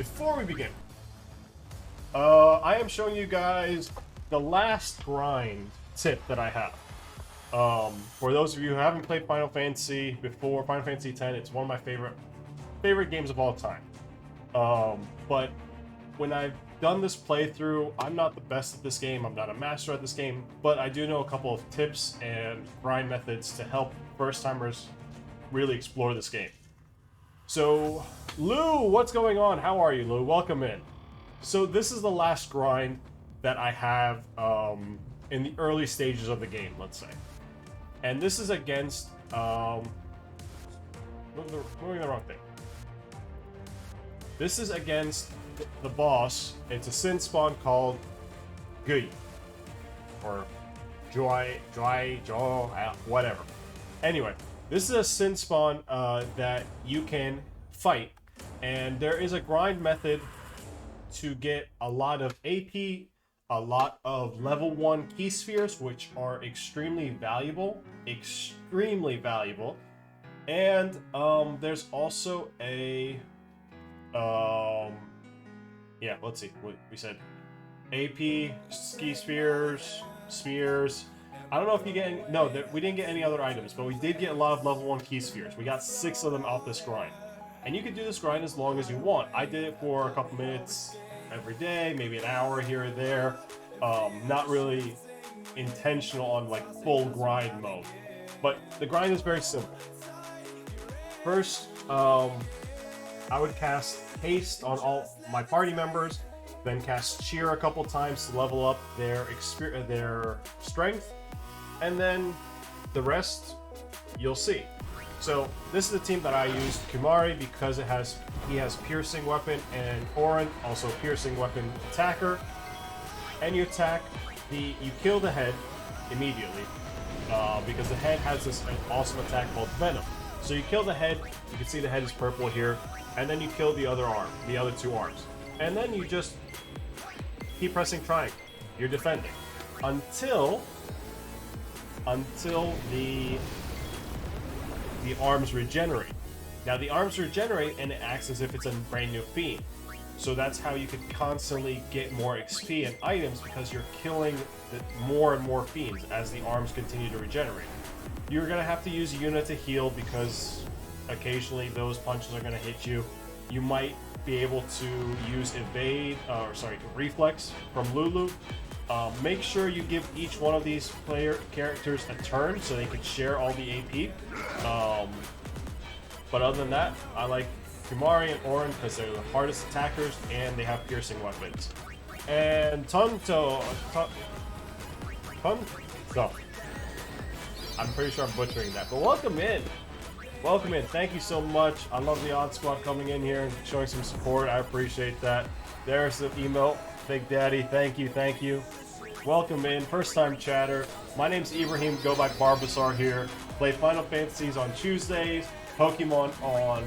before we begin, I am showing you guys the last grind tip that I have. For those of you who haven't played Final Fantasy before, Final Fantasy X, it's one of my favorite games of all time. But when I've done this playthrough, I'm not the best at this game, I'm not a master at this game, but I do know a couple of tips and grind methods to help first-timers really explore this game. So, Lou, what's going on? How are you, Lou? Welcome in. So this is the last grind that I have in the early stages of the game, let's say. And this is against, moving the wrong thing. This is against the boss. It's a Sin spawn called Gui. Or Joy, whatever. Anyway, this is a Sin spawn that you can fight. And there is a grind method to get a lot of AP, a lot of level 1 key spheres, which are extremely valuable. And there's also a yeah, let's see what we said. AP, key spheres. I don't know if you get any, no, we didn't get any other items, but we did get a lot of level 1 key spheres. We got 6 of them off this grind. And you can do this grind as long as you want. I did it for a couple minutes every day, maybe an hour here or there. Not really intentional on like full grind mode. But the grind is very simple. First, I would cast Haste on all my party members, then cast Cheer a couple times to level up their strength, and then the rest you'll see. So this is the team that I used, Kimahri, because he has piercing weapon, and Auron, also piercing weapon attacker. And you attack you kill the head immediately, because the head has this awesome attack called Venom. So you kill the head, you can see the head is purple here, and then you kill the other two arms. And then you just keep pressing triangle. You're defending. Until the arms regenerate. Now the arms regenerate and it acts as if it's a brand new fiend. So that's how you can constantly get more XP and items, because you're killing more and more fiends as the arms continue to regenerate. You're going to have to use Yuna to heal, because occasionally those punches are going to hit you. You might be able to use reflex from Lulu. Make sure you give each one of these characters a turn so they can share all the AP. But other than that, I like Kimahri and Auron because they're the hardest attackers and they have piercing weapons. And Tonto, I'm pretty sure I'm butchering that, but welcome in. Welcome in. Thank you so much. I love the Odd Squad coming in here and showing some support. I appreciate that. There's the email. Big Daddy, thank you. Welcome in. First time chatter. My name's Ibrahim, go by Barbasar here. Play Final Fantasies on Tuesdays, Pokemon on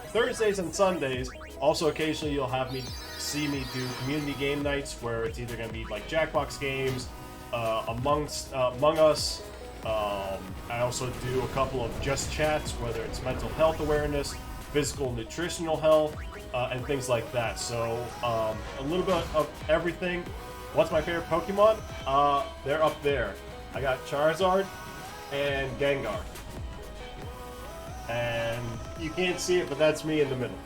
Thursdays and Sundays. Also, occasionally you'll see me do community game nights where it's either going to be like Jackbox games, Among Us. I also do a couple of just chats, whether it's mental health awareness, physical nutritional health, and things like that. So a little bit of everything. What's my favorite Pokemon? They're up there. I got Charizard and Gengar. And you can't see it, but that's me in the middle.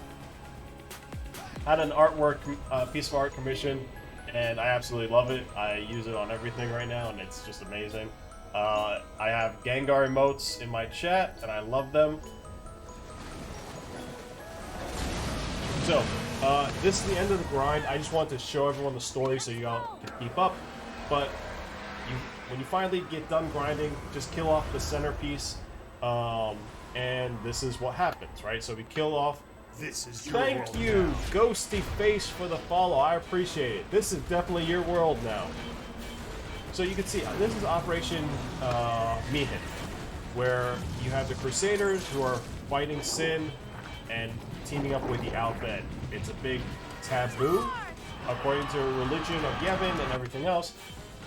Had an artwork, piece of art commission, and I absolutely love it. I use it on everything right now, and it's just amazing. I have Gengar emotes in my chat, and I love them. So, this is the end of the grind. I just wanted to show everyone the story so you all can keep up. But when you finally get done grinding, just kill off the centerpiece, and this is what happens, right? So we kill off. This is your Thank world you, now. Ghosty Face, for the follow. I appreciate it. This is definitely your world now. So you can see, this is Operation Mihin, where you have the Crusaders who are fighting Sin and teaming up with the Al Bhed. It's a big taboo, according to religion of Yevon and everything else,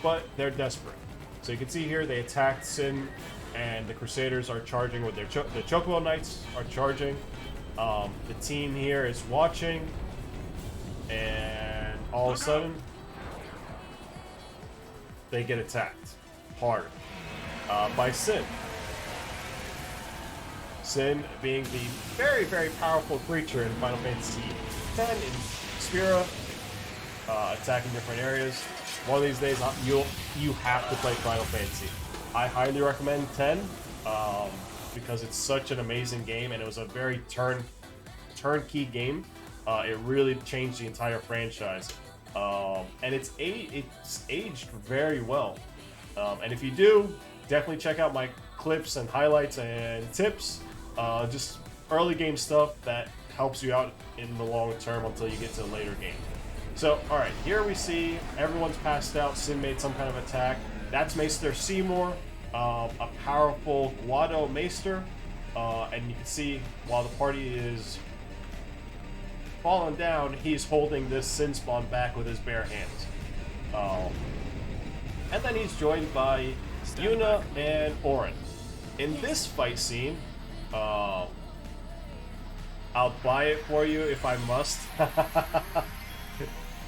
but they're desperate. So you can see here, they attacked Sin, and the Crusaders are charging with their the Chocobo Knights are charging. The team here is watching, and all of a sudden, they get attacked hard by Sin. Sin being the very, very powerful creature in Final Fantasy X in Spira, attacking different areas. One of these days, you have to play Final Fantasy. I highly recommend 10 because it's such an amazing game, and it was a very turnkey game. It really changed the entire franchise, and it's aged very well. And if you do, definitely check out my clips and highlights and tips. Just early game stuff that helps you out in the long term until you get to a later game. So, alright, here we see everyone's passed out. Sin made some kind of attack. That's Maester Seymour, a powerful Guado Maester. And you can see while the party is falling down, he's holding this Sin Spawn back with his bare hands. And then he's joined by Yuna and Auron. In this fight scene, I'll buy it for you if I must.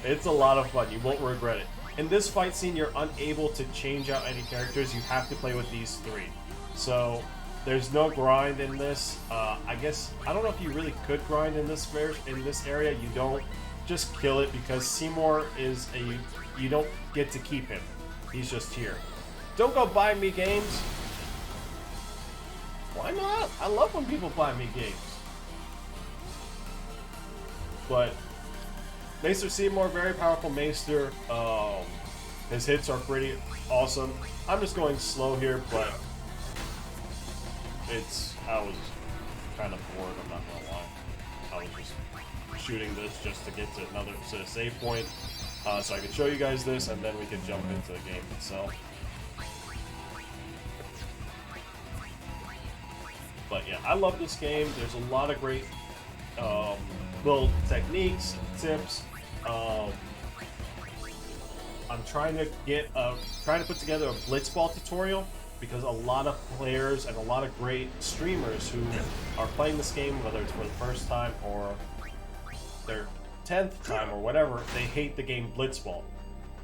It's a lot of fun. You won't regret it. In this fight scene, you're unable to change out any characters. You have to play with these three. So there's no grind in this. I guess I don't know if you really could grind in this area. You don't. Just kill it because Seymour is you don't get to keep him. He's just here. Don't go buy me games. Why not? I love when people buy me games. But Maester Seymour, very powerful Maester. His hits are pretty awesome. I'm just going slow here, but I was kind of bored, I'm not gonna lie. I was just shooting this just to get to another save point, so I could show you guys this, and then we could jump into the game itself. But yeah, I love this game. There's a lot of great little techniques, tips. I'm trying to put together a Blitzball tutorial because a lot of players and a lot of great streamers who are playing this game, whether it's for the first time or their 10th time or whatever, they hate the game Blitzball.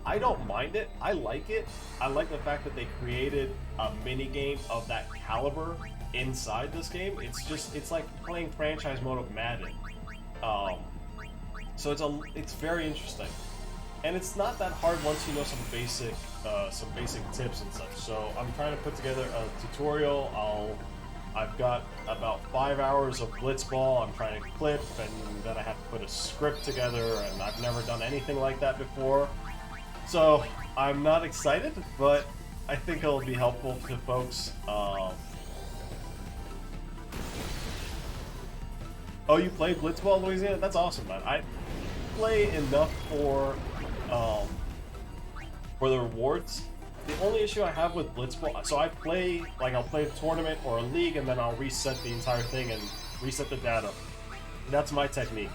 I don't mind it. I like it. I like the fact that they created a mini game of that caliber inside this game. It's like playing franchise mode of Madden. So it's very interesting, and it's not that hard once you know some basic tips and such. So I'm trying to put together a tutorial. I've got about 5 hours of Blitzball. I'm trying to clip, and then I have to put a script together, and I've never done anything like that before. So I'm not excited, but I think it'll be helpful to folks. Oh, you play Blitzball, Louisiana? That's awesome, man. I play enough for the rewards. The only issue I have with Blitzball, so I play, like, I'll play a tournament or a league, and then I'll reset the entire thing and reset the data. That's my technique.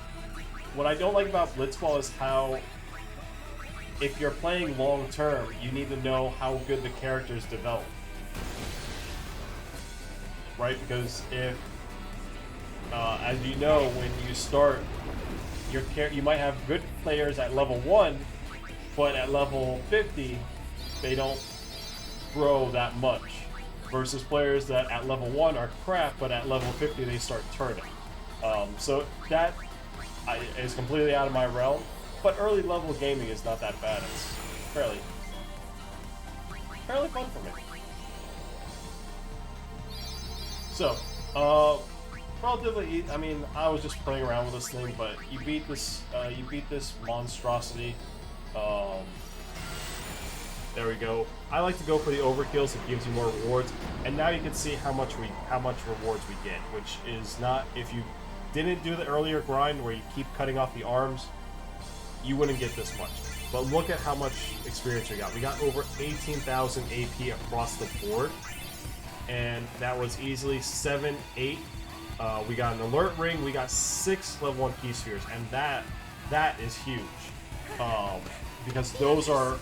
What I don't like about Blitzball is how, if you're playing long term, you need to know how good the characters develop. Right? Because if as you know, when you start, you might have good players at level 1, but at level 50, they don't grow that much. Versus players that at level 1 are crap, but at level 50 they start turning. So that is completely out of my realm. But early level gaming is not that bad. It's fairly fun for me. So, relatively, I mean, I was just playing around with this thing, but you beat this monstrosity. There we go. I like to go for the overkills. It gives you more rewards, and now you can see how much rewards we get, which is not, if you didn't do the earlier grind where you keep cutting off the arms, you wouldn't get this much. But look at how much experience we got. We got over 18,000 AP across the board, and that was easily 7, 8. We got an alert ring. We got 6 level 1 key spheres, and that is huge, because those are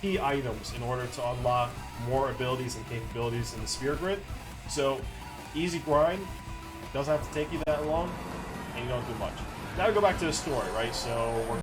key items in order to unlock more abilities and capabilities in the sphere grid. So easy grind, doesn't have to take you that long. and you don't do much. Now we go back to the story, right? So we're